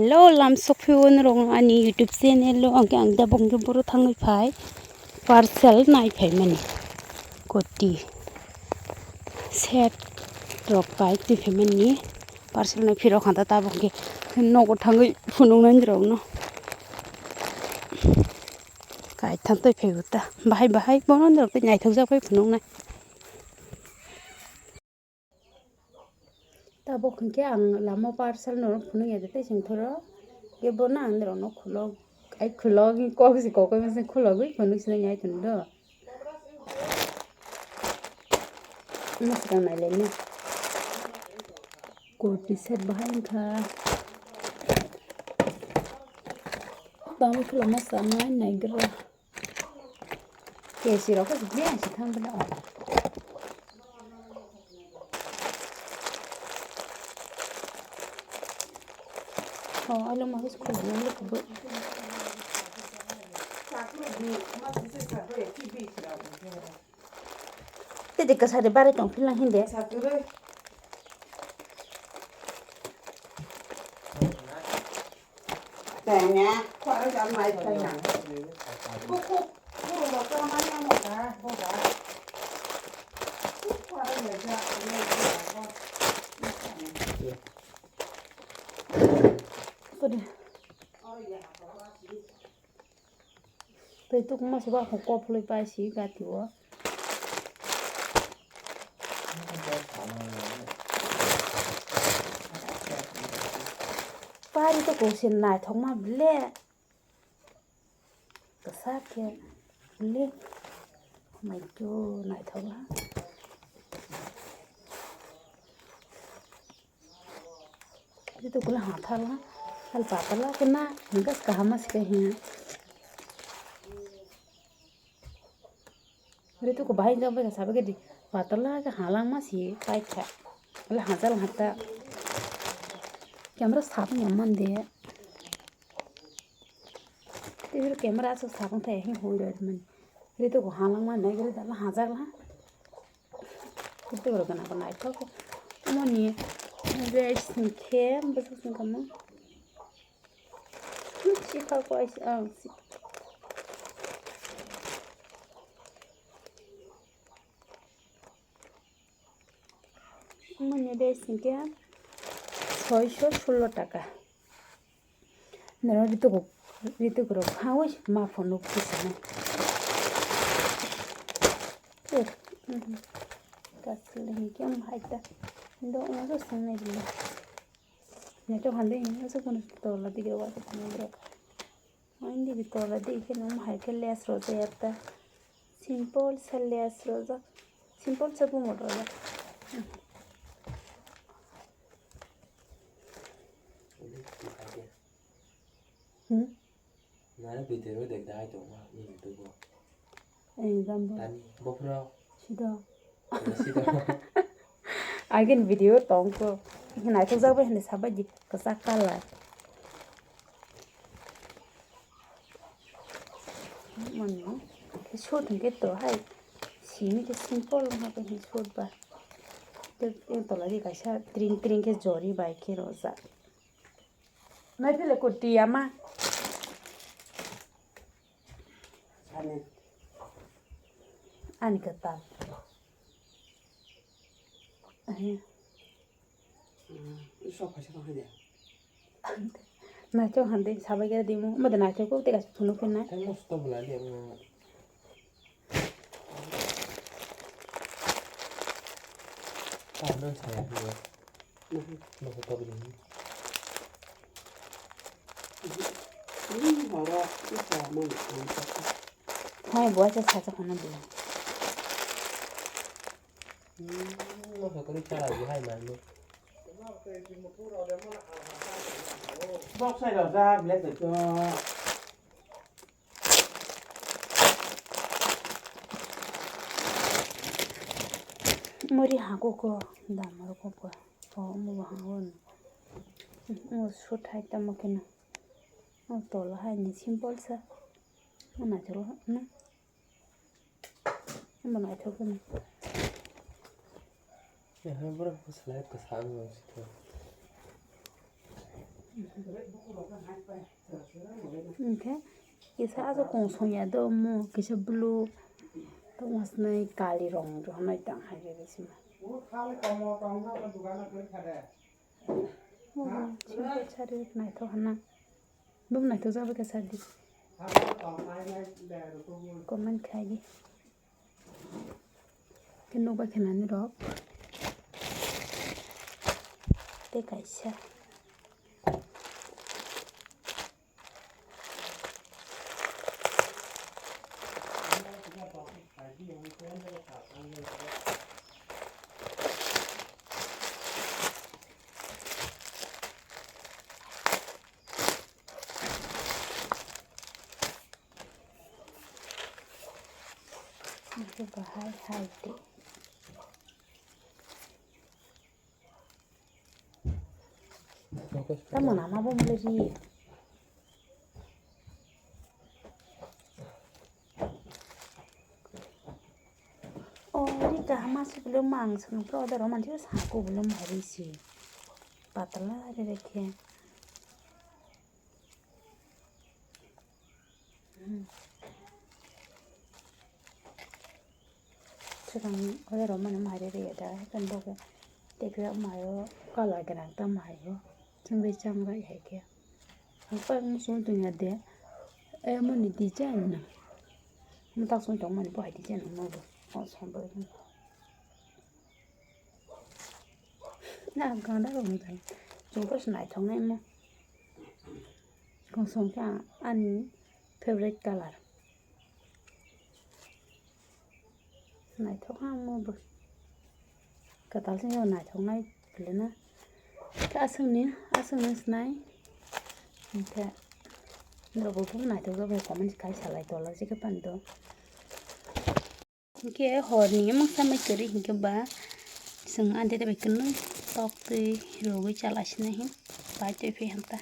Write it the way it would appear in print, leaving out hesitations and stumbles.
Hello, lam sokfiun rong ani YouTube channel lo angke angda bongke boro thangai phai parcel nai phai mani koti set rok pai ti phai mani parcel nai phiro khanda ta bongke nogo thangai phunung nai rong no kai tham toi phai uta bahai bonon rok te nyai thok jak phai phunung nai ta bokhin ke ang lamo parcel no phunung ya te sing thoro ke bona andro no khulo ai khulo gi ko si ko me khulo gi phunung sin nyai tun do no sa nai le ni ko ti set bahai kha tam khulo ma sa nai gra ke si ro ko si ya si tham bla oh alo ma hus khulo no le ko te de kasare bare tong philang hinde Tanya, kok ada jam mai tanya. Buku, lo kau mana mau kah? Boga. Kok ada jam mai tanya. Sudah. Itu kuma sebab aku kau boleh pasti katiwa. Pari itu kau senai thong ma bele. Kesak ya bele. My God, nai thong ha. Itu kula hathal ha. Hal papala kena ngas kahamas kahiya. Itu ko bahai jab sabe ke di patala ka halang masih pai kha. Ala hazal hata. Camera स्थापन Yemen दे ते फिर camera से स्थापन था यही हो रहा है मन रे तो हालंग में नहीं करे दाला हजार ला कितने बड़ा बना बनाए था को मनी रे संख्या बस उसमें कम सीखा को ऐसे मनी रे संख्या 616 টাকা नरो रितु को खाओ मा फोन किसने कसले क्या भाईता दो मजो सुनने दिला ने तो हंदे इन से कोन तोला दिगे वा तो मेरे आंदी भी तोला दिखे न भाई के लेस रोजे याता सिंपल से लेस रोजा सिंपल से मोड़ रोजा 나는 비디오 देखता है तो वहाँ यूट्यूब पर gambar tani bopro sida sida again video tongko hina to zabe hne sabaji kasa kala mano ke shot ke to hai sini ke simple ma ke shot ba te to lagi kaisa tring ke jori bai ke roza na pele ko tiama ani kata Iso apa sih orang dia? na cho hande sabai ke dimu mad na cho ko te ka thunu pena kan mesti bola dia non saya dulu mesti tahu ini Ini baru itu mau hai bo cha sa cha khana di mesti kau cara dia hai mana bóc sai đầu ra lấy để cho mori hago ko damar ko ko mo hagon mo shot hai ta makena o tola hai ni simple sa na chalo na mana thok na ya han bora select ke sana mesti Okay, isa aso kung sonya do mo kisa blue to mas nai kali rong jo nai tang hai re sima chiu chari nai to hana bum nai to jabe ka sadi comment khai gi cái nô ba cái này đó để cải xa itu bahaya hati kamu nama apa mulai sih oh ini kah masih belum mangsung pro ada roman juga aku belum hari sih patah ada deh sekarang ada roman yang hari ini ada kan boga dekra mayo kala gerang ta mayo sumbe changra hai kya apa musun dunya de mo ni design na mo ta sun tong man bo hai design mo bo o son bo na gang da ro mo chúng có nai thong này mo con son ka ani favorite color nai thong ha mo bo ka ta sin yo nai thong nai le na ka asung ni snai ka lo bo nai to go comment kai sa lai to la ji ka pan to ke hor ni mo sa mai kari ke ba sung ande de be kun tok ti ro wi chala sne hin pa te phe hanta